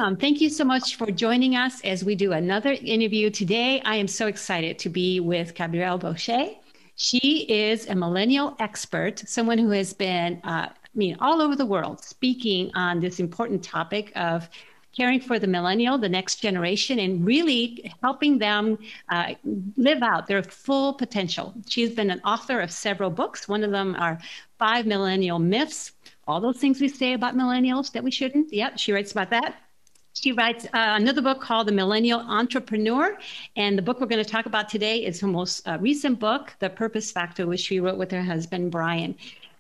Welcome. Thank you so much for joining us as we do another interview today. I am so excited to be with Gabrielle Bosché. She is a millennial expert, someone who has been, all over the world speaking on this important topic of caring for the millennial, the next generation, and really helping them live out their full potential. She's been an author of several books. One of them are 5 Millennial Myths, all those things we say about millennials that we shouldn't. Yep, she writes about that. She writes another book called The Millennial Entrepreneur. And the book we're going to talk about today is her most recent book, The Purpose Factor, which she wrote with her husband, Brian.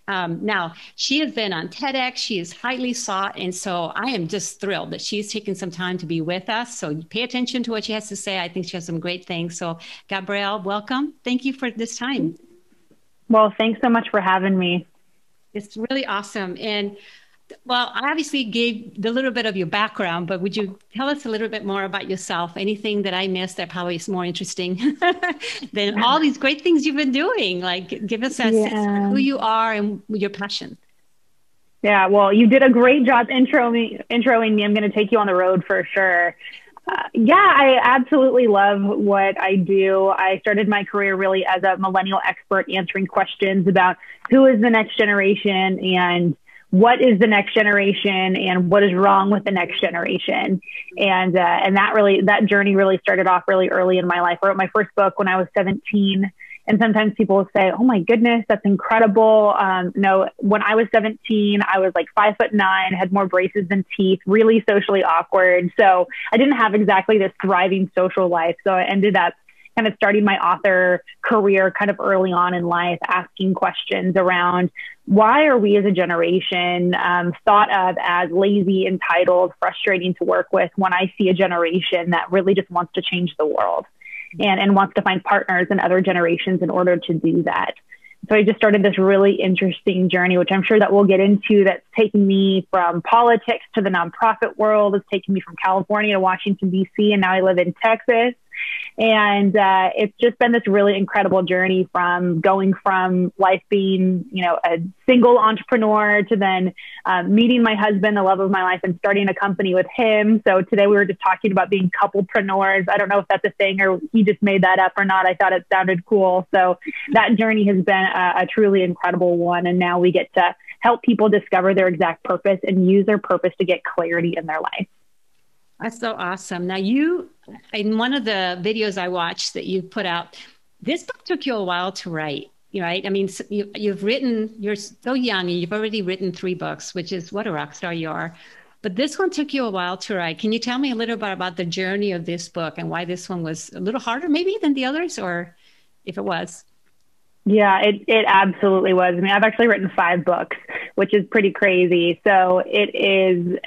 Now, she has been on TEDx. She is highly sought. And so I am just thrilled that she's taken some time to be with us. So pay attention to what she has to say. I think she has some great things. So Gabrielle, welcome. Thank you for this time. Well, thanks so much for having me. It's really awesome. And well, I obviously gave a little bit of your background, but would you tell us a little bit more about yourself? Anything that I missed that probably is more interesting than all these great things you've been doing? Like, give us a sense of who you are and your passion. Yeah, well, you did a great job introing me. I'm going to take you on the road for sure. I absolutely love what I do. I started my career really as a millennial expert, answering questions about who is the next generation and what is the next generation and what is wrong with the next generation. And that journey really started off really early in my life. I wrote my first book when I was 17. And sometimes people will say, oh my goodness, that's incredible. No, when I was 17, I was like 5'9", had more braces than teeth, really socially awkward. So I didn't have exactly this thriving social life. So I ended up kind of starting my author career kind of early on in life, asking questions around why are we as a generation thought of as lazy, entitled, frustrating to work with, when I see a generation that really just wants to change the world and wants to find partners in other generations in order to do that. So I just started this really interesting journey, which I'm sure that we'll get into, that's taking me from politics to the nonprofit world. It's taken me from California to Washington, D.C., and now I live in Texas. And it's just been this really incredible journey from going from life being, a single entrepreneur to then meeting my husband, the love of my life, and starting a company with him. So today we were just talking about being couplepreneurs. I don't know if that's a thing or he just made that up or not. I thought it sounded cool. So that journey has been a truly incredible one. And now we get to help people discover their exact purpose and use their purpose to get clarity in their life. That's so awesome. Now in one of the videos I watched that you put out, this book took you a while to write, right? I mean, you're so young and you've already written 3 books, which is what a rock star you are. But this one took you a while to write. Can you tell me a little bit about the journey of this book and why this one was a little harder maybe than the others, or if it was? Yeah, it absolutely was. I mean, I've actually written 5 books, which is pretty crazy. So it is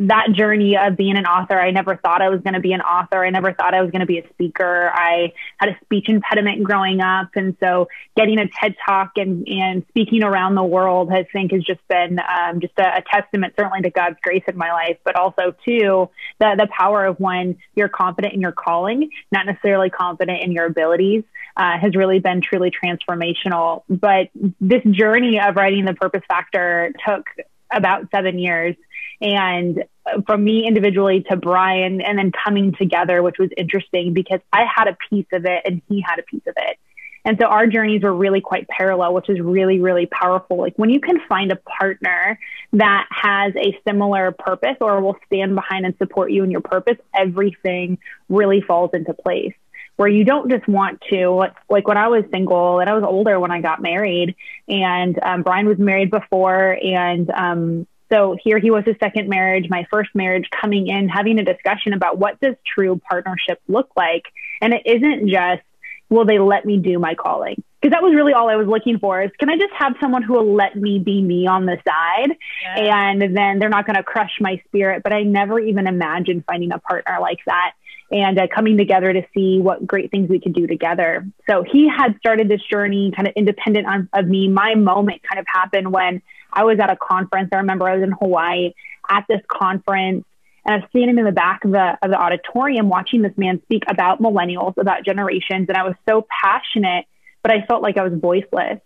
that journey of being an author. I never thought I was going to be an author. I never thought I was going to be a speaker. I had a speech impediment growing up. And so getting a TED Talk and speaking around the world, I think, has just been just a testament, certainly to God's grace in my life, but also to the power of when you're confident in your calling, not necessarily confident in your abilities. Has really been truly transformational. But this journey of writing The Purpose Factor took about 7 years. And from me individually to Brian, and then coming together, which was interesting because I had a piece of it and he had a piece of it. And so our journeys were really quite parallel, which is really, really powerful. Like when you can find a partner that has a similar purpose or will stand behind and support you in your purpose, everything really falls into place. Where you don't just want to, like when I was single and I was older when I got married, and Brian was married before. And so here he was, his second marriage, my first marriage, coming in, having a discussion about what does true partnership look like? And it isn't just, will they let me do my calling? Because that was really all I was looking for, is can I just have someone who will let me be me on the side? Yeah. And then they're not going to crush my spirit. But I never even imagined finding a partner like that, and coming together to see what great things we could do together. So he had started this journey kind of independent of me. My moment kind of happened when I was at a conference. I remember I was in Hawaii at this conference, and I was standing in the back of the auditorium watching this man speak about millennials, about generations. And I was so passionate, but I felt like I was voiceless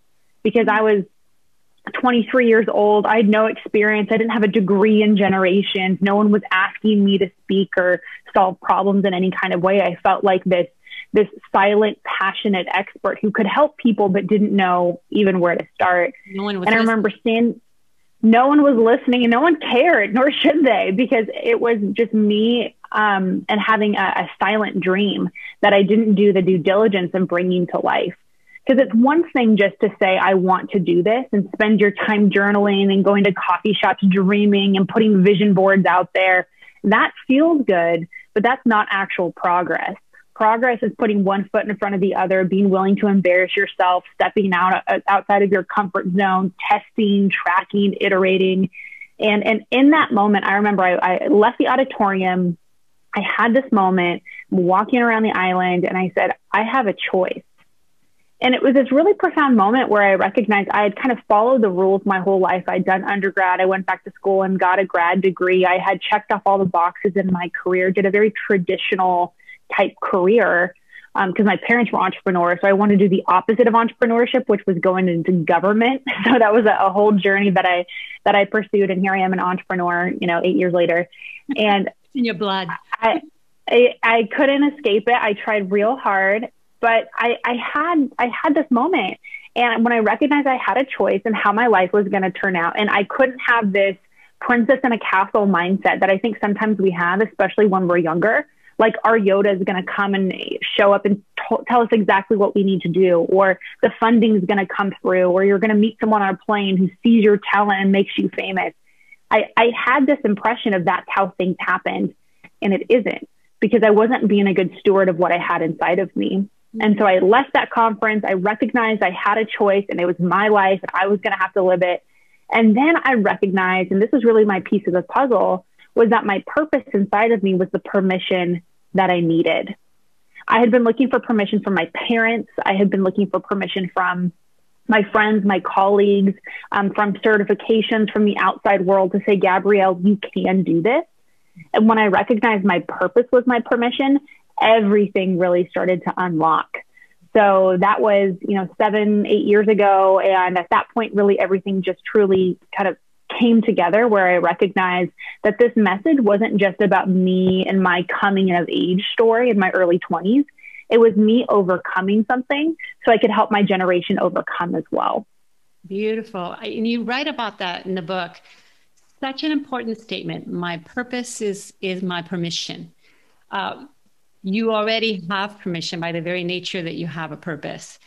because I was 23 years old. I had no experience. I didn't have a degree in generations. No one was asking asking me to speak or solve problems in any kind of way. I felt like this silent, passionate expert who could help people but didn't know even where to start. No one was and I remember seeing no one was listening and no one cared, nor should they, because it was just me and having a silent dream that I didn't do the due diligence in bringing to life. Because it's one thing just to say, I want to do this and spend your time journaling and going to coffee shops, dreaming and putting vision boards out there. That feels good, but that's not actual progress. Progress is putting one foot in front of the other, being willing to embarrass yourself, stepping outside of your comfort zone, testing, tracking, iterating. And in that moment, I remember I left the auditorium. I had this moment walking around the island and I said, I have a choice. And it was this really profound moment where I recognized I had kind of followed the rules my whole life. I'd done undergrad. I went back to school and got a grad degree. I had checked off all the boxes in my career, did a very traditional type career because my parents were entrepreneurs. So I wanted to do the opposite of entrepreneurship, which was going into government. So that was a whole journey that I pursued. And here I am, an entrepreneur, 8 years later. And in your blood. I couldn't escape it. I tried real hard, but I had this moment. And when I recognized I had a choice in how my life was going to turn out, and I couldn't have this princess in a castle mindset that I think sometimes we have, especially when we're younger. Like our Yoda is going to come and show up and tell us exactly what we need to do, or the funding is going to come through, or you're going to meet someone on a plane who sees your talent and makes you famous. I had this impression of that's how things happened, and it isn't, because I wasn't being a good steward of what I had inside of me. And so I left that conference. I recognized I had a choice and it was my life and I was going to have to live it. And then I recognized, and this is really my piece of the puzzle, was that my purpose inside of me was the permission that I needed. I had been looking for permission from my parents. I had been looking for permission from my friends, my colleagues, from certifications from the outside world to say, Gabrielle, you can do this. And when I recognized my purpose was my permission, everything really started to unlock. So that was, 7, 8 years ago. And at that point, really everything just truly kind of came together, where I recognized that this message wasn't just about me and my coming of age story in my early 20s. It was me overcoming something so I could help my generation overcome as well. Beautiful. And you write about that in the book. Such an important statement. My purpose is my permission. You already have permission by the very nature that you have a purpose.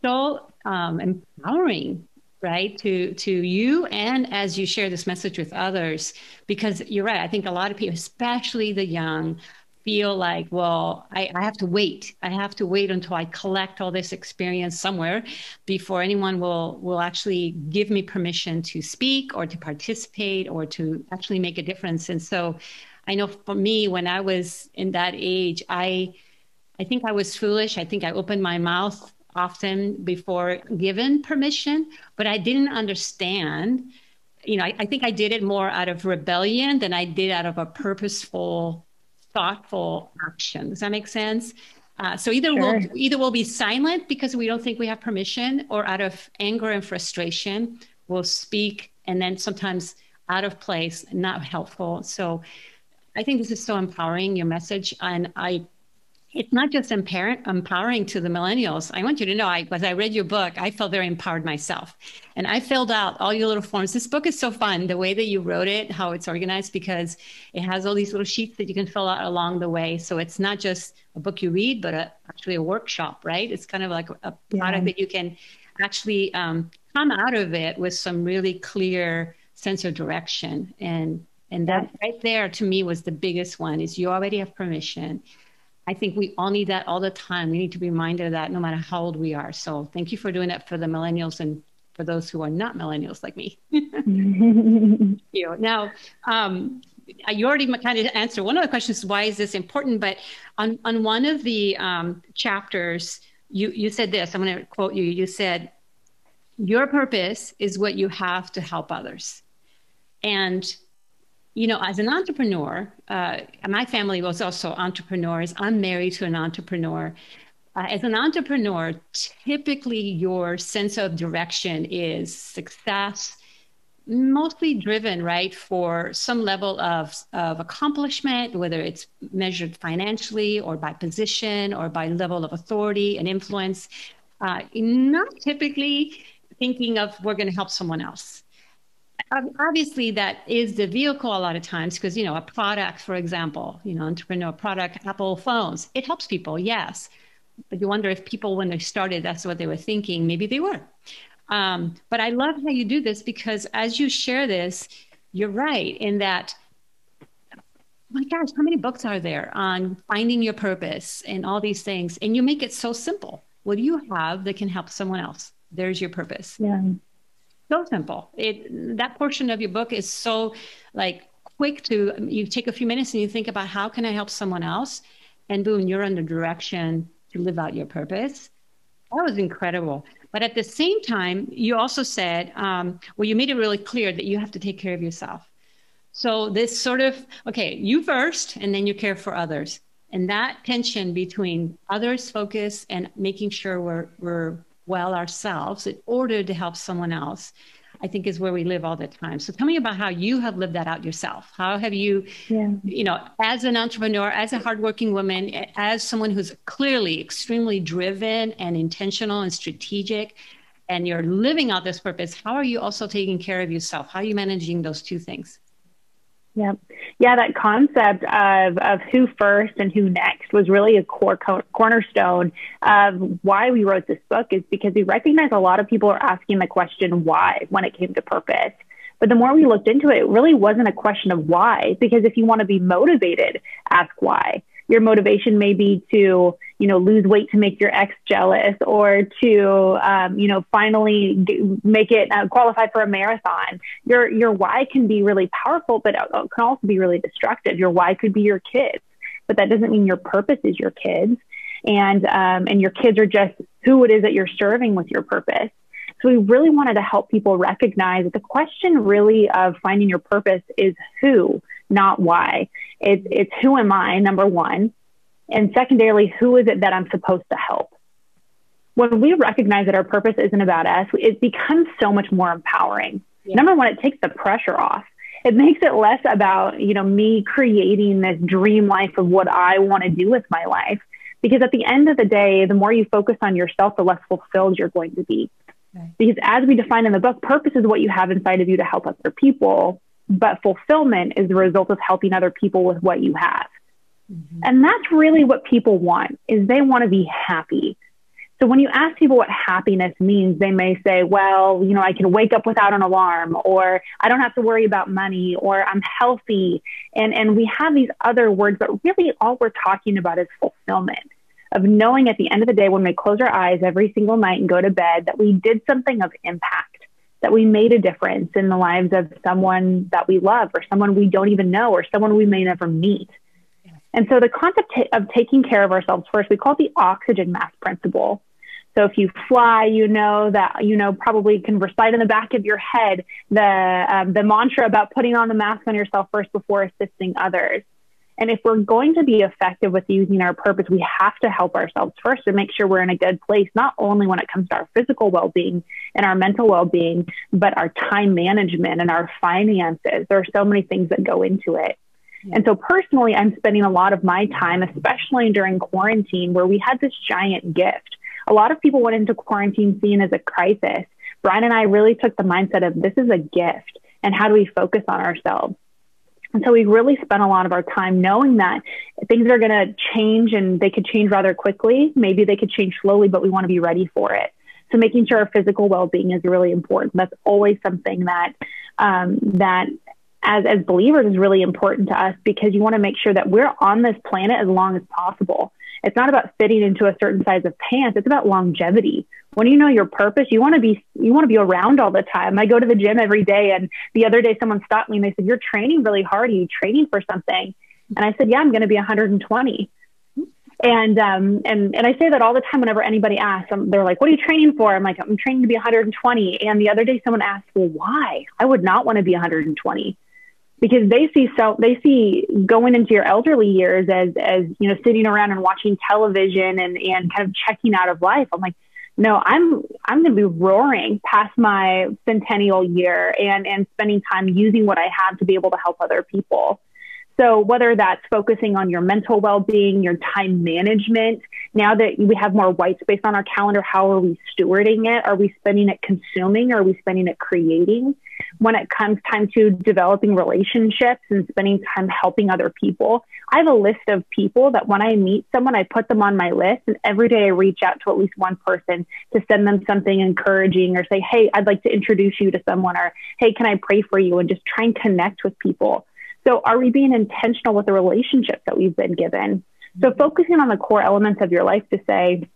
So empowering, right, to you, and as you share this message with others, because you're right. I think a lot of people, especially the young, feel like, well, I have to wait. I have to wait until I collect all this experience somewhere before anyone will actually give me permission to speak or to participate or to actually make a difference. And so I know for me, when I was in that age, I think I was foolish. I think I opened my mouth often before given permission, but I didn't understand. I think I did it more out of rebellion than I did out of a purposeful, thoughtful action. Does that make sense? So either we'll be silent because we don't think we have permission, or out of anger and frustration, we'll speak, and then sometimes out of place, not helpful. So I think this is so empowering, your message. And it's not just empowering to the millennials. I want you to know, as I read your book, I felt very empowered myself. And I filled out all your little forms. This book is so fun, the way that you wrote it, how it's organized, because it has all these little sheets that you can fill out along the way. So it's not just a book you read, but actually a workshop, right? It's kind of like a product that you can actually come out of it with some really clear sense of direction. And that right there, to me, was the biggest one, is you already have permission. I think we all need that all the time. We need to be reminded of that no matter how old we are. So thank you for doing that for the millennials and for those who are not millennials like me. Now, you already kind of answered one of the questions, why is this important? But on one of the chapters, you said this, I'm going to quote you. You said, your purpose is what you have to help others. And as an entrepreneur, my family was also entrepreneurs. I'm married to an entrepreneur. As an entrepreneur, typically your sense of direction is success, mostly driven, right, for some level of accomplishment, whether it's measured financially or by position or by level of authority and influence, not typically thinking of we're going to help someone else. Obviously, that is the vehicle a lot of times because, a product, for example, entrepreneur product, Apple phones, it helps people, yes. But you wonder if people, when they started, that's what they were thinking. Maybe they were. But I love how you do this because as you share this, you're right in that, oh my gosh, how many books are there on finding your purpose and all these things? And you make it so simple. What do you have that can help someone else? There's your purpose. Yeah. So simple. That portion of your book is so quick to, you take a few minutes and you think about how can I help someone else? And boom, you're on the direction to live out your purpose. That was incredible. But at the same time, you also said, you made it really clear that you have to take care of yourself. So this sort of, okay, you first, and then you care for others. And that tension between others' focus and making sure we're well ourselves in order to help someone else, I think is where we live all the time. So tell me about how you have lived that out yourself. How have you, as an entrepreneur, as a hardworking woman, as someone who's clearly extremely driven and intentional and strategic, and you're living out this purpose, how are you also taking care of yourself? How are you managing those two things? Yeah, that concept of who first and who next was really a cornerstone of why we wrote this book, is because we recognize a lot of people are asking the question why when it came to purpose. But the more we looked into it, it really wasn't a question of why, because if you want to be motivated, ask why. Your motivation may be to, lose weight to make your ex jealous, or to, finally make it qualify for a marathon. Your why can be really powerful, but it can also be really destructive. Your why could be your kids, but that doesn't mean your purpose is your kids. And your kids are just who it is that you're serving with your purpose. So we really wanted to help people recognize that the question really of finding your purpose is who, not why. It's who am I, number one. And secondarily, who is it that I'm supposed to help? When we recognize that our purpose isn't about us, it becomes so much more empowering. Yeah. Number one, it takes the pressure off. It makes it less about, me creating this dream life of what I want to do with my life. Because at the end of the day, the more you focus on yourself, the less fulfilled you're going to be. Right. Because as we define in the book, purpose is what you have inside of you to help other people. But fulfillment is the result of helping other people with what you have. Mm-hmm. And that's really what people want, is they want to be happy. So when you ask people what happiness means, they may say, well, I can wake up without an alarm, or I don't have to worry about money, or I'm healthy. And we have these other words, but really all we're talking about is fulfillment, of knowing at the end of the day, when we close our eyes every single night and go to bed, that we did something of impact, that we made a difference in the lives of someone that we love, or someone we don't even know, or someone we may never meet. And so the concept of taking care of ourselves first, we call it the oxygen mask principle. So if you fly, probably can recite in the back of your head the mantra about putting on the mask on yourself first before assisting others. And if we're going to be effective with using our purpose, we have to help ourselves first to make sure we're in a good place, not only when it comes to our physical well-being and our mental well-being, but our time management and our finances. There are so many things that go into it. And so personally, I'm spending a lot of my time, especially during quarantine, where we had this giant gift. A lot of people went into quarantine seen as a crisis. Brian and I really took the mindset of this is a gift, and how do we focus on ourselves? And so we really spent a lot of our time knowing that things are going to change, and they could change rather quickly. Maybe they could change slowly, but we want to be ready for it. So making sure our physical well-being is really important. That's always something that as believers is really important to us, because you want to make sure that we're on this planet as long as possible. It's not about fitting into a certain size of pants. It's about longevity. When you know your purpose, you want to be around all the time. I go to the gym every day, and the other day someone stopped me and they said, "You're training really hard. Are you training for something?" And I said, "Yeah, I'm going to be 120." And I say that all the time whenever anybody asks. They're like, "What are you training for?" I'm like, "I'm training to be 120." And the other day someone asked, "Well, why?" I would not want to be 120. Because they see going into your elderly years as sitting around and watching television and kind of checking out of life. I'm like, no, I'm going to be roaring past my centennial year and spending time using what I have to be able to help other people. So whether that's focusing on your mental well-being, your time management, now that we have more white space on our calendar, how are we stewarding it? Are we spending it consuming? Or are we spending it creating? When it comes time to developing relationships and spending time helping other people, I have a list of people that when I meet someone, I put them on my list, and every day I reach out to at least one person to send them something encouraging or say, hey, I'd like to introduce you to someone, or hey, can I pray for you? And just try and connect with people. So are we being intentional with the relationships that we've been given? So focusing on the core elements of your life to say,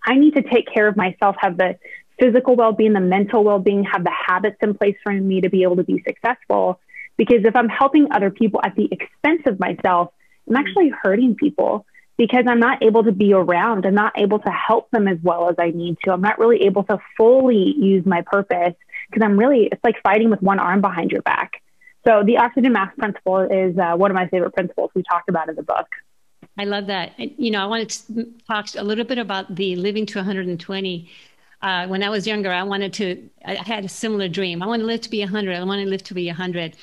I need to take care of myself, have the physical well-being, the mental well-being, have the habits in place for me to be able to be successful. Because if I'm helping other people at the expense of myself, I'm actually hurting people because I'm not able to be around. I'm not able to help them as well as I need to. I'm not really able to fully use my purpose because it's like fighting with one arm behind your back. So the oxygen mask principle is one of my favorite principles we talked about in the book. I love that. I wanted to talk a little bit about the living to 120. When I was younger, I had a similar dream. I want to live to be 100. I want to live to be 100.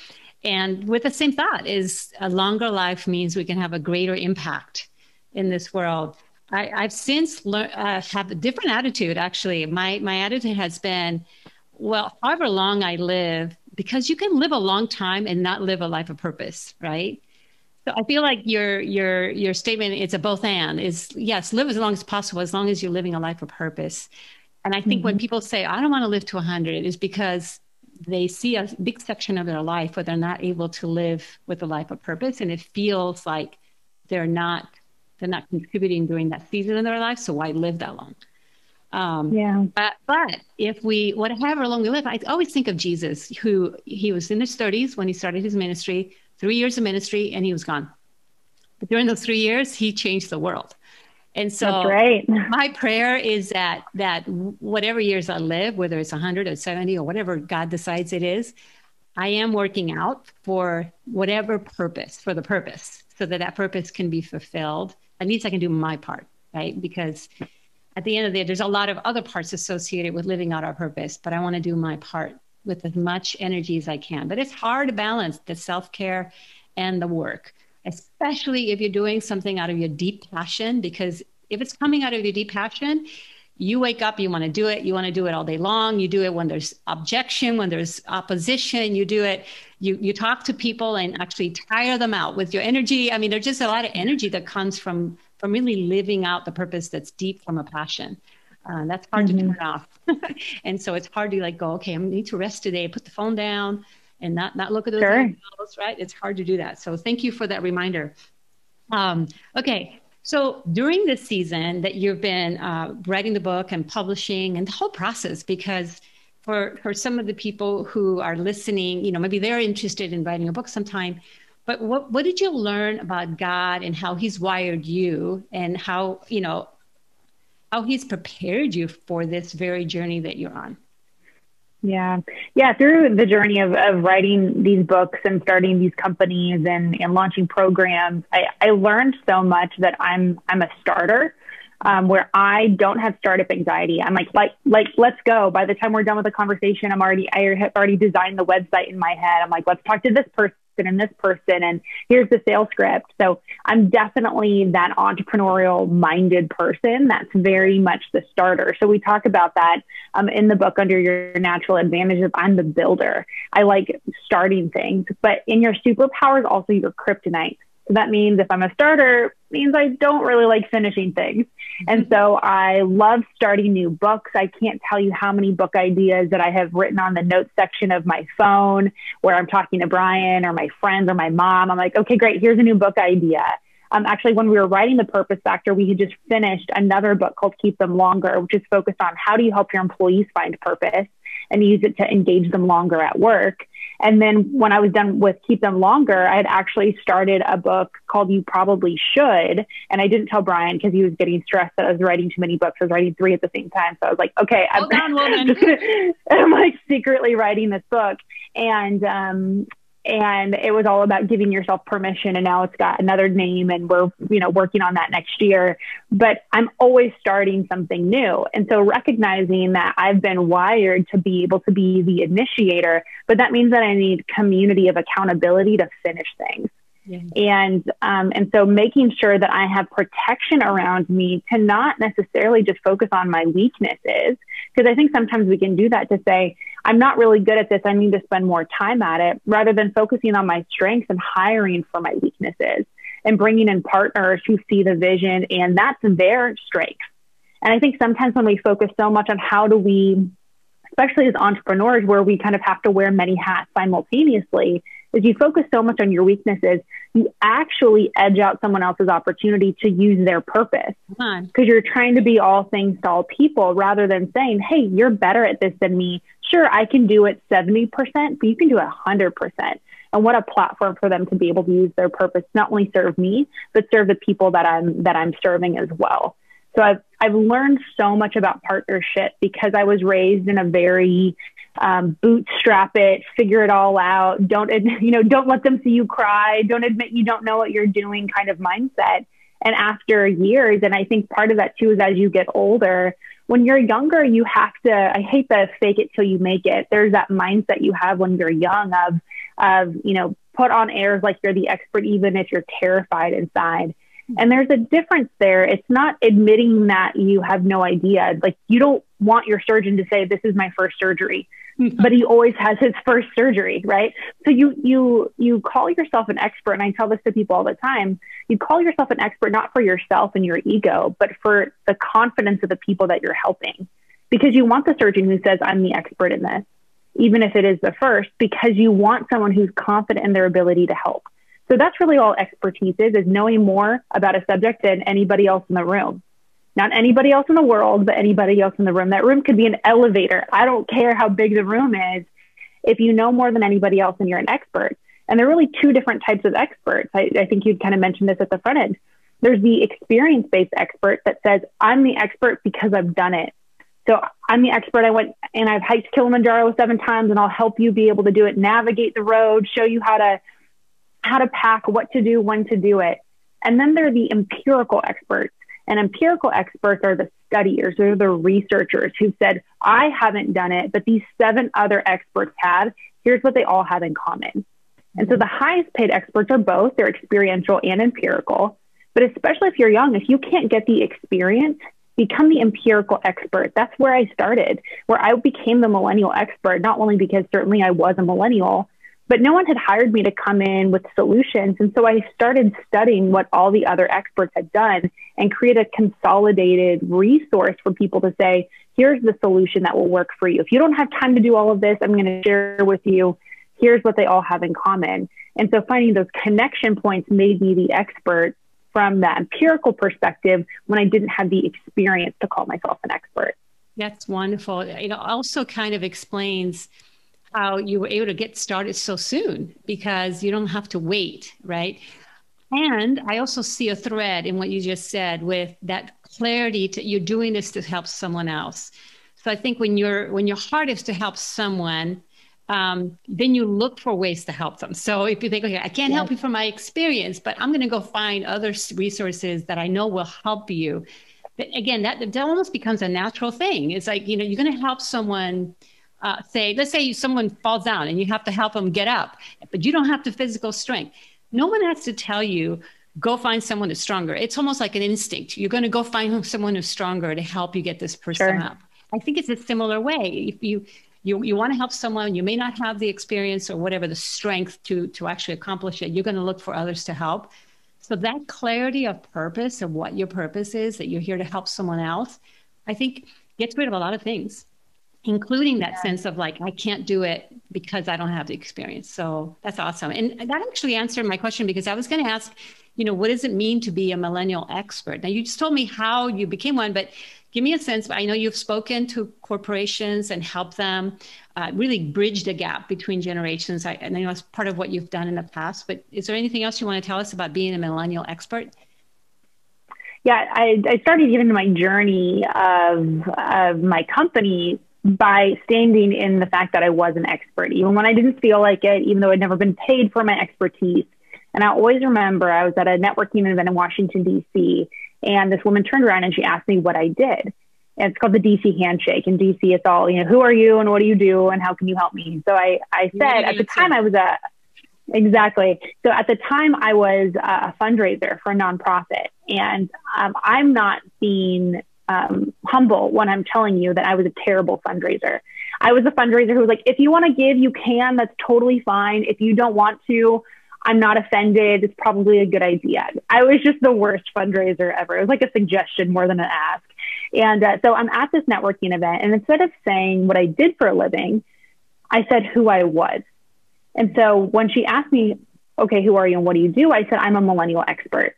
And with the same thought is a longer life means we can have a greater impact in this world. I've since learned, have a different attitude, actually. My attitude has been, well, however long I live, because you can live a long time and not live a life of purpose, right? So I feel like your statement, it's a both and, is yes, live as long as possible, as long as you're living a life of purpose. And I think when people say, I don't want to live to 100, is because they see a big section of their life where they're not able to live with a life of purpose. And it feels like they're not contributing during that season of their life. So why live that long? But if whatever long we live, I always think of Jesus, who he was in his 30s when he started his ministry, 3 years of ministry, and he was gone. But during those 3 years, he changed the world. And so that's right. My prayer is that whatever years I live, whether it's 100 or 70 or whatever God decides it is, I am working out for whatever purpose, for the purpose, so that purpose can be fulfilled. At least I can do my part, right? Because at the end of the day, there's a lot of other parts associated with living out our purpose, but I want to do my part with as much energy as I can. But it's hard to balance the self-care and the work, especially if you're doing something out of your deep passion, because if it's coming out of your deep passion, you wake up, you want to do it. You want to do it all day long. You do it when there's objection, when there's opposition, you do it. You talk to people and actually tire them out with your energy. I mean, there's just a lot of energy that comes from really living out the purpose that's deep from a passion. That's hard to turn off. And so it's hard to go, okay, I need to rest today, put the phone down and not look at those emails, right? It's hard to do that. So thank you for that reminder. Okay. So during this season that you've been writing the book and publishing and the whole process, because for some of the people who are listening, maybe they're interested in writing a book sometime, but what did you learn about God and how he's wired you and how he's prepared you for this very journey that you're on? Yeah. Through the journey of writing these books and starting these companies and launching programs, I learned so much that I'm a starter, where I don't have startup anxiety. I'm like, let's go. By the time we're done with the conversation, I have already designed the website in my head. I'm like, let's talk to this person and this person, and here's the sales script. So I'm definitely that entrepreneurial minded person. That's very much the starter. So we talk about that in the book under your natural advantage of I'm the builder. I like starting things, but in your superpower is also your kryptonite. So that means if I'm a starter, it means I don't really like finishing things. And so I love starting new books. I can't tell you how many book ideas that I have written on the notes section of my phone where I'm talking to Brian or my friends or my mom. I'm like, okay, great. Here's a new book idea. Actually, when we were writing The Purpose Factor, we had just finished another book called Keep Them Longer, which is focused on how do you help your employees find purpose and use it to engage them longer at work. And then when I was done with Keep Them Longer, I had actually started a book called You Probably Should. And I didn't tell Brian because he was getting stressed that I was writing too many books. I was writing 3 at the same time. So I was like, okay, I'm like secretly writing this book. And and it was all about giving yourself permission, and now it's got another name, and we're working on that next year. But I'm always starting something new, and so recognizing that I've been wired to be able to be the initiator, but that means that I need community of accountability to finish things. Yeah. And so making sure that I have protection around me to not necessarily just focus on my weaknesses, because I think sometimes we can do that to say, I'm not really good at this, I need to spend more time at it, rather than focusing on my strengths and hiring for my weaknesses and bringing in partners who see the vision and that's their strength. And I think sometimes when we focus so much on how do we, especially as entrepreneurs, where we kind of have to wear many hats simultaneously, is you focus so much on your weaknesses, you actually edge out someone else's opportunity to use their purpose. Because you're trying to be all things to all people, rather than saying, hey, you're better at this than me. Sure, I can do it 70%, but you can do it 100%. And what a platform for them to be able to use their purpose, not only serve me, but serve the people that I'm serving as well. So I've learned so much about partnership because I was raised in a very bootstrap it, figure it all out. Don't let them see you cry. Don't admit you don't know what you're doing kind of mindset. And after years, and I think part of that too is as you get older, when you're younger, you have to, I hate the fake it till you make it. There's that mindset you have when you're young of put on airs like you're the expert, even if you're terrified inside. And there's a difference there. It's not admitting that you have no idea. Like, you don't want your surgeon to say, this is my first surgery, but he always has his first surgery, right? So you call yourself an expert. And I tell this to people all the time. You call yourself an expert, not for yourself and your ego, but for the confidence of the people that you're helping, because you want the surgeon who says, I'm the expert in this, even if it is the first, because you want someone who's confident in their ability to help. So that's really all expertise is knowing more about a subject than anybody else in the room. Not anybody else in the world, but anybody else in the room. That room could be an elevator. I don't care how big the room is. If you know more than anybody else, then you're an expert. And there are really two different types of experts. I think you'd kind of mentioned this at the front end. There's the experience-based expert that says, I'm the expert because I've done it. So I'm the expert. I went and I've hiked Kilimanjaro 7 times, and I'll help you be able to do it, navigate the road, show you how to pack, what to do, when to do it. And then there are the empirical experts. And empirical experts are the studiers, or the researchers who said, I haven't done it, but these 7 other experts have. Here's what they all have in common. And so the highest paid experts are both. They're experiential and empirical. But especially if you're young, if you can't get the experience, become the empirical expert. That's where I started, where I became the millennial expert, not only because certainly I was a millennial, but no one had hired me to come in with solutions. And so I started studying what all the other experts had done and create a consolidated resource for people to say, here's the solution that will work for you. If you don't have time to do all of this, I'm going to share with you, here's what they all have in common. And so finding those connection points made me the expert from that empirical perspective when I didn't have the experience to call myself an expert. That's wonderful. It also kind of explains how you were able to get started so soon, because you don't have to wait, right? And I also see a thread in what you just said with that clarity to you're doing this to help someone else. So I think when your heart is to help someone, then you look for ways to help them. So if you think, okay, I can't help you from my experience, but I'm going to go find other resources that I know will help you. But again, that almost becomes a natural thing. It's like, you're going to help someone. Let's say someone falls down and you have to help them get up, but you don't have the physical strength. No one has to tell you, go find someone who's stronger. It's almost like an instinct. You're going to go find someone who's stronger to help you get this person up. I think it's a similar way. If you want to help someone, you may not have the experience or whatever, the strength to actually accomplish it. You're going to look for others to help. So that clarity of purpose, of what your purpose is, that you're here to help someone else, I think gets rid of a lot of things, including that sense of like, I can't do it because I don't have the experience. So that's awesome. And that actually answered my question, because I was going to ask, what does it mean to be a millennial expert? Now, you just told me how you became one, but give me a sense. I know you've spoken to corporations and helped them really bridge the gap between generations. I know it's part of what you've done in the past, but is there anything else you want to tell us about being a millennial expert? Yeah, I started even my journey of my company by standing in the fact that I was an expert, even when I didn't feel like it, even though I'd never been paid for my expertise. And I always remember I was at a networking event in Washington, D.C., and this woman turned around and she asked me what I did. And it's called the DC handshake. In DC, it's all, who are you and what do you do and how can you help me? So I said at the time exactly. So at the time I was a fundraiser for a nonprofit, and I'm not being humble when I'm telling you that I was a terrible fundraiser. I was a fundraiser who was like, if you want to give, you can, that's totally fine. If you don't want to, I'm not offended. It's probably a good idea. I was just the worst fundraiser ever. It was like a suggestion more than an ask. And so I'm at this networking event, and instead of saying what I did for a living, I said who I was. And so when she asked me, okay, who are you and what do you do? I said, I'm a millennial expert.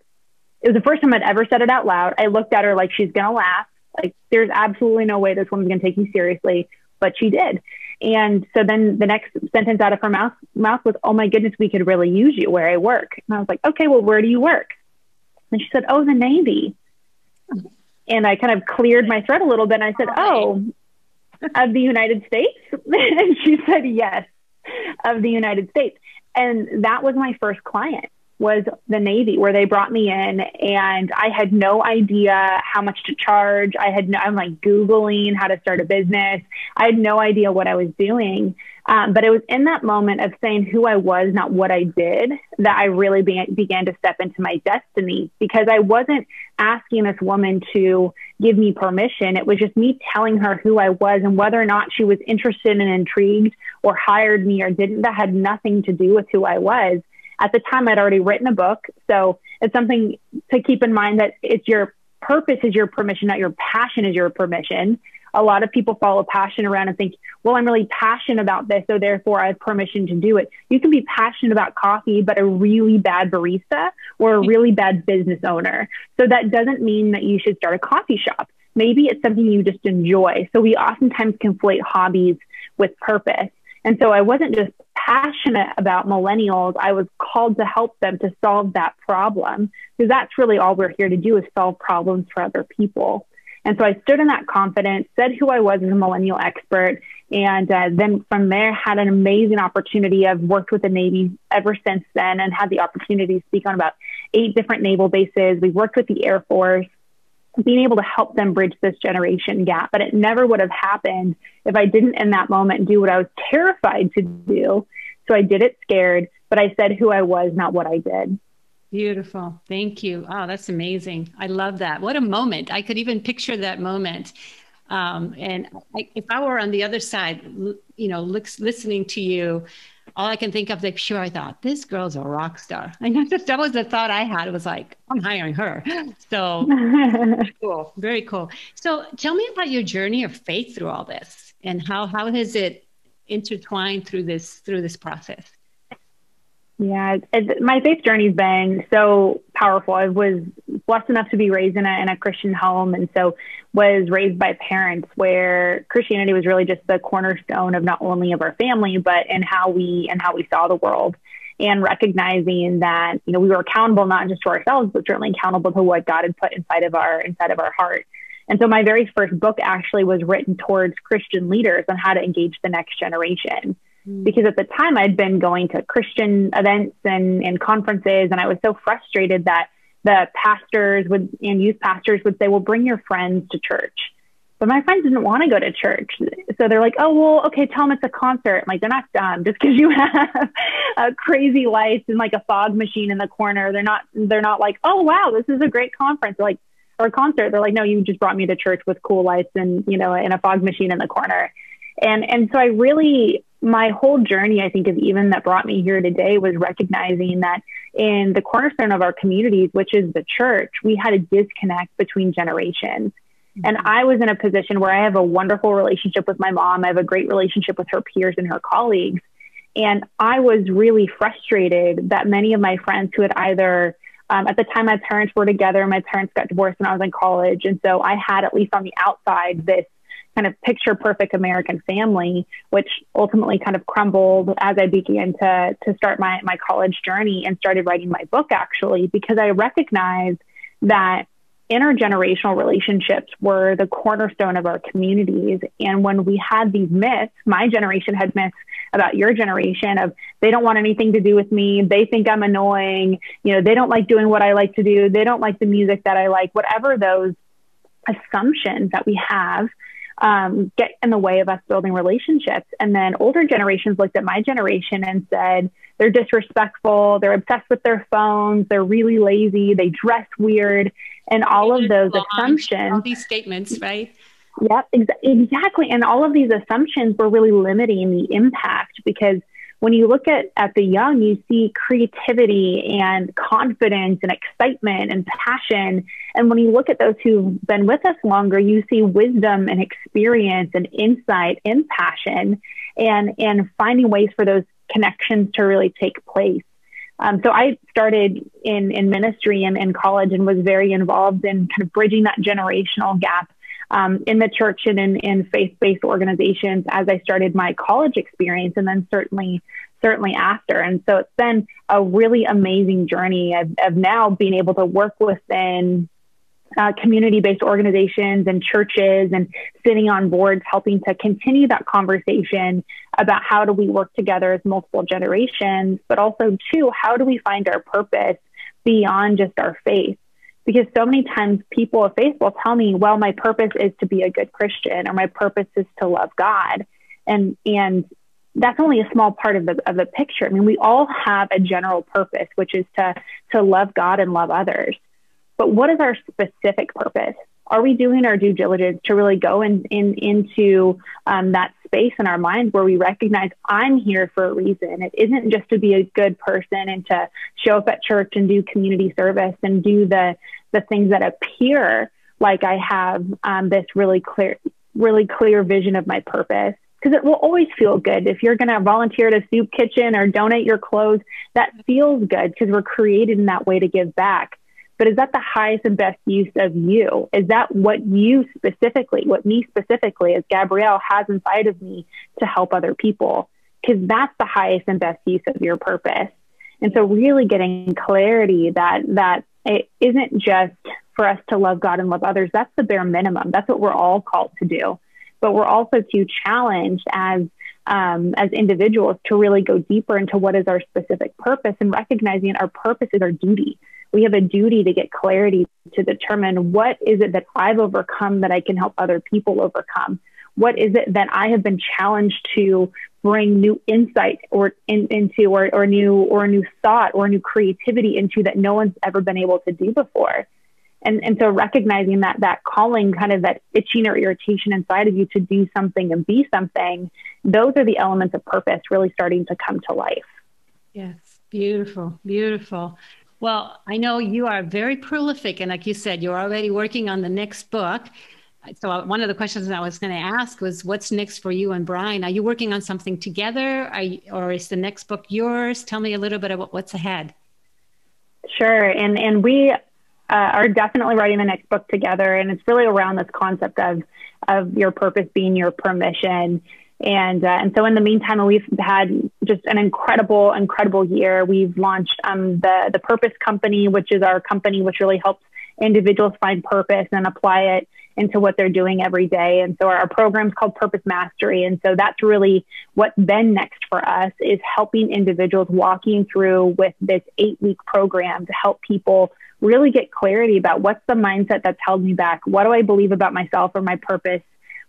It was the first time I'd ever said it out loud. I looked at her like she's going to laugh. Like, there's absolutely no way this woman's going to take me seriously, but she did. And so then the next sentence out of her mouth was, oh my goodness, we could really use you where I work. And I was like, okay, well, where do you work? And she said, oh, the Navy. And I kind of cleared my throat a little bit. And I said, oh, of the United States? And she said, yes, of the United States. And that was my first client, was the Navy, where they brought me in, and I had no idea how much to charge. I'm like Googling how to start a business. I had no idea what I was doing. But it was in that moment of saying who I was, not what I did, that I really began to step into my destiny, because I wasn't asking this woman to give me permission. It was just me telling her who I was, and whether or not she was interested and intrigued or hired me or didn't, that had nothing to do with who I was. At the time, I'd already written a book. So it's something to keep in mind, that it's your purpose is your permission, not your passion is your permission. A lot of people follow passion around and think, well, I'm really passionate about this, so therefore I have permission to do it. You can be passionate about coffee, but a really bad barista or a really bad business owner. So that doesn't mean that you should start a coffee shop. Maybe it's something you just enjoy. So we oftentimes conflate hobbies with purpose. And so I wasn't just passionate about millennials. I was called to help them to solve that problem, because that's really all we're here to do, is solve problems for other people. And so I stood in that confidence, said who I was as a millennial expert, and then from there had an amazing opportunity. I've worked with the Navy ever since then and had the opportunity to speak on about 8 different naval bases. We've worked with the Air Force, being able to help them bridge this generation gap. But it never would have happened if I didn't in that moment do what I was terrified to do. So I did it scared, but I said who I was, not what I did. Beautiful. Thank you. Oh, that's amazing. I love that. What a moment. I could even picture that moment. If I were on the other side, listening to you, all I can think of, like, sure, I thought, this girl's a rock star. And that was the thought I had. It was like, I'm hiring her. So cool. Very cool. So tell me about your journey of faith through all this, and how has it intertwined through this process? Yeah, my faith journey has been so powerful. I was blessed enough to be raised in a Christian home, and so was raised by parents where Christianity was really just the cornerstone of not only of our family, but in how we saw the world, and recognizing that we were accountable not just to ourselves, but certainly accountable to what God had put inside of our heart. And so my very first book actually was written towards Christian leaders on how to engage the next generation. Because at the time I'd been going to Christian events and conferences, and I was so frustrated that the pastors and youth pastors would say, well, bring your friends to church. But my friends didn't want to go to church. So they're like, oh, well, okay, tell them it's a concert. I'm like, they're not dumb. Just because you have crazy lights and like a fog machine in the corner, they're not like, oh, wow, this is a great conference. They're like, or a concert. They're like, no, you just brought me to church with cool lights and, and a fog machine in the corner. And so my whole journey, I think, of even that brought me here today, was recognizing that in the cornerstone of our communities, which is the church, we had a disconnect between generations. And I was in a position where I have a wonderful relationship with my mom. I have a great relationship with her peers and her colleagues. And I was really frustrated that many of my friends who had either, at the time my parents were together, my parents got divorced when I was in college. And so I had, at least on the outside, this kind of picture perfect American family, which ultimately kind of crumbled as I began to start my college journey and started writing my book, actually, because I recognized that intergenerational relationships were the cornerstone of our communities. And when we had these myths, my generation had myths about your generation of they don't want anything to do with me. They think I'm annoying. You know, they don't like doing what I like to do. They don't like the music that I like. Whatever those assumptions that we have get in the way of us building relationships. And then older generations looked at my generation and said, they're disrespectful. They're obsessed with their phones. They're really lazy. They dress weird. And all of those assumptions. All these statements, right? Yep, exactly. And all of these assumptions were really limiting the impact, because when you look at the young, you see creativity and confidence and excitement and passion. And when you look at those who've been with us longer, you see wisdom and experience and insight and passion, and finding ways for those connections to really take place. So I started in ministry and in college, and was very involved in kind of bridging that generational gap in the church and in faith-based organizations as I started my college experience, and then certainly after. And so it's been a really amazing journey of now being able to work within community-based organizations and churches, and sitting on boards, helping to continue that conversation about how do we work together as multiple generations, but also too, how do we find our purpose beyond just our faith? Because so many times people of faith will tell me, well, my purpose is to be a good Christian, or my purpose is to love God. And that's only a small part of the picture. I mean, we all have a general purpose, which is to love God and love others. But what is our specific purpose? Are we doing our due diligence to really go into that space in our minds where we recognize I'm here for a reason? It isn't just to be a good person and to show up at church and do community service and do the things that appear like I have this really clear vision of my purpose. Because it will always feel good if you're going to volunteer at a soup kitchen or donate your clothes. That feels good because we're created in that way to give back. But is that the highest and best use of you? Is that what me specifically, as Gabrielle, has inside of me to help other people? Because that's the highest and best use of your purpose. And so really getting clarity that it isn't just for us to love God and love others. That's the bare minimum. That's what we're all called to do. But we're also too challenged as individuals to really go deeper into what is our specific purpose, and recognizing our purpose is our duty. We have a duty to get clarity to determine what is it that I've overcome that I can help other people overcome. What is it that I have been challenged to bring new insight into new thought or new creativity into that no one's ever been able to do before. And so recognizing that calling, kind of that itching or irritation inside of you to do something and be something, those are the elements of purpose really starting to come to life. Yes, beautiful, beautiful. Well, I know you are very prolific, and like you said, you're already working on the next book. So one of the questions I was going to ask was, what's next for you and Brian? Are you working on something together, or is the next book yours? Tell me a little bit about what's ahead. Sure, and we are definitely writing the next book together, and it's really around this concept of your purpose being your permission. And so in the meantime, we've had just an incredible year. We've launched the Purpose Company, which is our company which really helps individuals find purpose and apply it into what they're doing every day. And so our program's called Purpose Mastery. And so that's really what's been next for us, is helping individuals walking through with this 8-week program to help people really get clarity about what's the mindset that's held me back. What do I believe about myself or my purpose?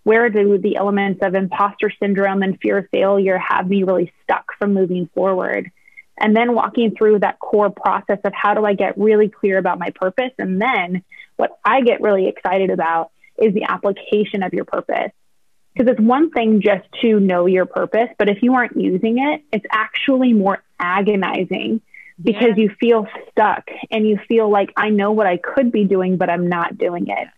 Where do the elements of imposter syndrome and fear of failure have me really stuck from moving forward? And then walking through that core process of how do I get really clear about my purpose? And then what I get really excited about is the application of your purpose. Because it's one thing just to know your purpose, but if you aren't using it, it's actually more agonizing because you feel stuck and you feel like, I know what I could be doing, but I'm not doing it.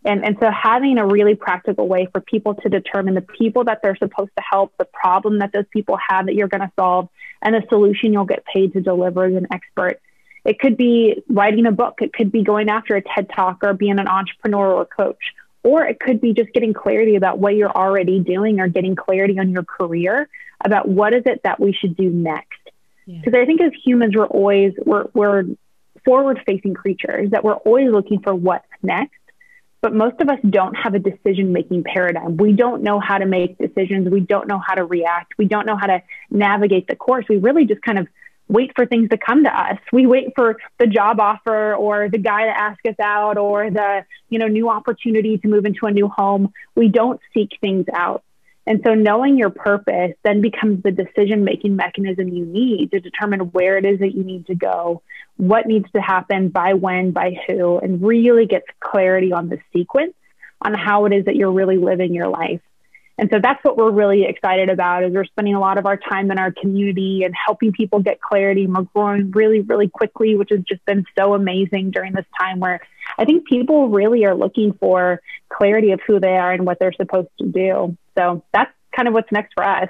And so having a really practical way for people to determine the people that they're supposed to help, the problem that those people have that you're going to solve, and the solution you'll get paid to deliver as an expert. It could be writing a book. It could be going after a TED Talk or being an entrepreneur or coach. Or it could be just getting clarity about what you're already doing, or getting clarity on your career about what is it that we should do next. Because I think as humans, we're forward facing creatures, that we're always looking for what's next. But most of us don't have a decision making paradigm. We don't know how to make decisions. We don't know how to react. We don't know how to navigate the course. We really just kind of wait for things to come to us. We wait for the job offer or the guy to ask us out or the, new opportunity to move into a new home. We don't seek things out. And so knowing your purpose then becomes the decision-making mechanism you need to determine where it is that you need to go, what needs to happen, by when, by who, and really gets clarity on the sequence on how it is that you're really living your life. And so that's what we're really excited about, is we're spending a lot of our time in our community and helping people get clarity. And we're growing really, really quickly, which has just been so amazing during this time where I think people really are looking for clarity of who they are and what they're supposed to do. So that's kind of what's next for us.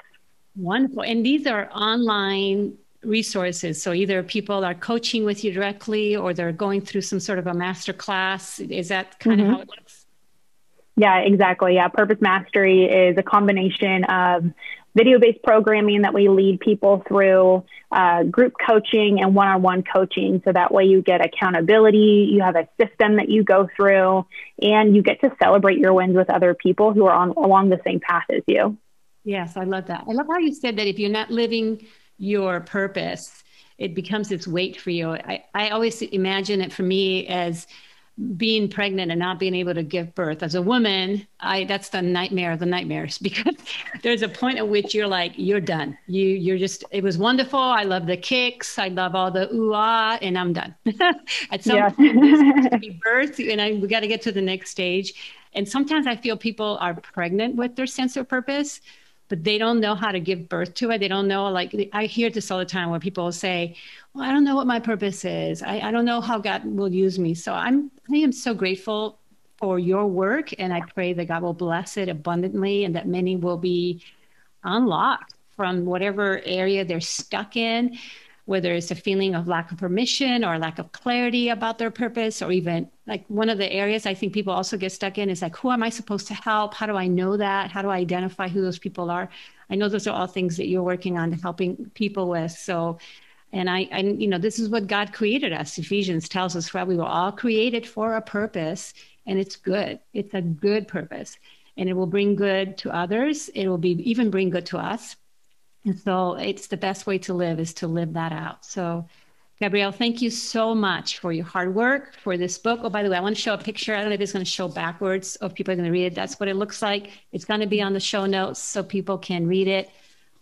Wonderful. And these are online resources. So either people are coaching with you directly or they're going through some sort of a master class. Is that kind of how it looks? Yeah, exactly. Yeah. Purpose Mastery is a combination of video-based programming that we lead people through, group coaching and one-on-one coaching. So that way you get accountability, you have a system that you go through, and you get to celebrate your wins with other people who are along the same path as you. Yes, I love that. I love how you said that if you're not living your purpose, it becomes this weight for you. I always imagine it for me as being pregnant and not being able to give birth. As a woman, that's the nightmare of the nightmares, because there's a point at which you're like, you're done. You're just, it was wonderful. I love the kicks. I love all the ooh-ah, and I'm done. At some point, there's supposed to be birth, and we got to get to the next stage. And sometimes I feel people are pregnant with their sense of purpose, but they don't know how to give birth to it. They don't know, like, I hear this all the time where people say, well, I don't know what my purpose is. I don't know how God will use me. So I am so grateful for your work. And I pray that God will bless it abundantly and that many will be unlocked from whatever area they're stuck in, whether it's a feeling of lack of permission or lack of clarity about their purpose, or even like one of the areas I think people also get stuck in is like, who am I supposed to help? How do I know that? How do I identify who those people are? I know those are all things that you're working on helping people with. So, and I this is what God created us. Ephesians tells us, right? We were all created for a purpose, and it's good. It's a good purpose, and it will bring good to others. It will even bring good to us. And so it's the best way to live is to live that out. So Gabrielle, thank you so much for your hard work, for this book. Oh, by the way, I want to show a picture. I don't know if it's going to show backwards or if people are going to read it. That's what it looks like. It's going to be on the show notes so people can read it.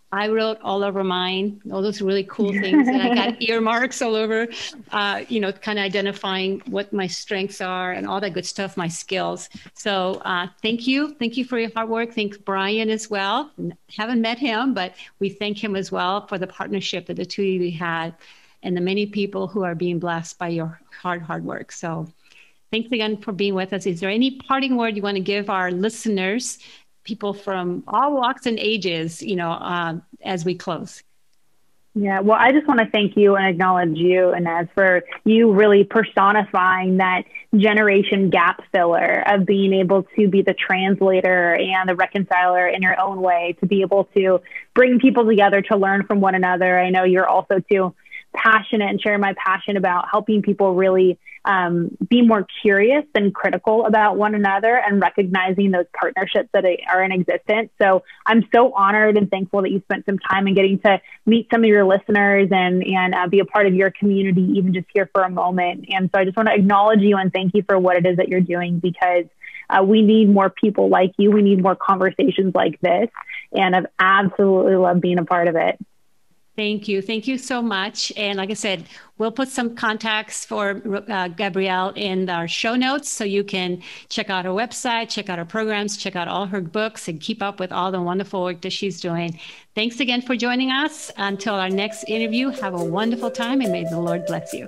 I wrote all over mine, all those really cool things. And I got earmarks all over, kind of identifying what my strengths are and all that good stuff, my skills. So thank you. Thank you for your hard work. Thanks, Brian, as well. Haven't met him, but we thank him as well for the partnership that the two of you had and the many people who are being blessed by your hard work. So thanks again for being with us. Is there any parting word you want to give our listeners, people from all walks and ages, as we close? Yeah, well, I just want to thank you and acknowledge you, Inez, for you really personifying that generation gap filler of being able to be the translator and the reconciler in your own way, to be able to bring people together to learn from one another. I know you're also too passionate and share my passion about helping people really be more curious and critical about one another and recognizing those partnerships that are in existence. So I'm so honored and thankful that you spent some time in getting to meet some of your listeners and be a part of your community, even just here for a moment. And so I just want to acknowledge you and thank you for what it is that you're doing, because we need more people like you. We need more conversations like this. And I've absolutely loved being a part of it. Thank you. Thank you so much. And like I said, we'll put some contacts for Gabrielle in our show notes so you can check out her website, check out her programs, check out all her books, and keep up with all the wonderful work that she's doing. Thanks again for joining us. Until our next interview, have a wonderful time and may the Lord bless you.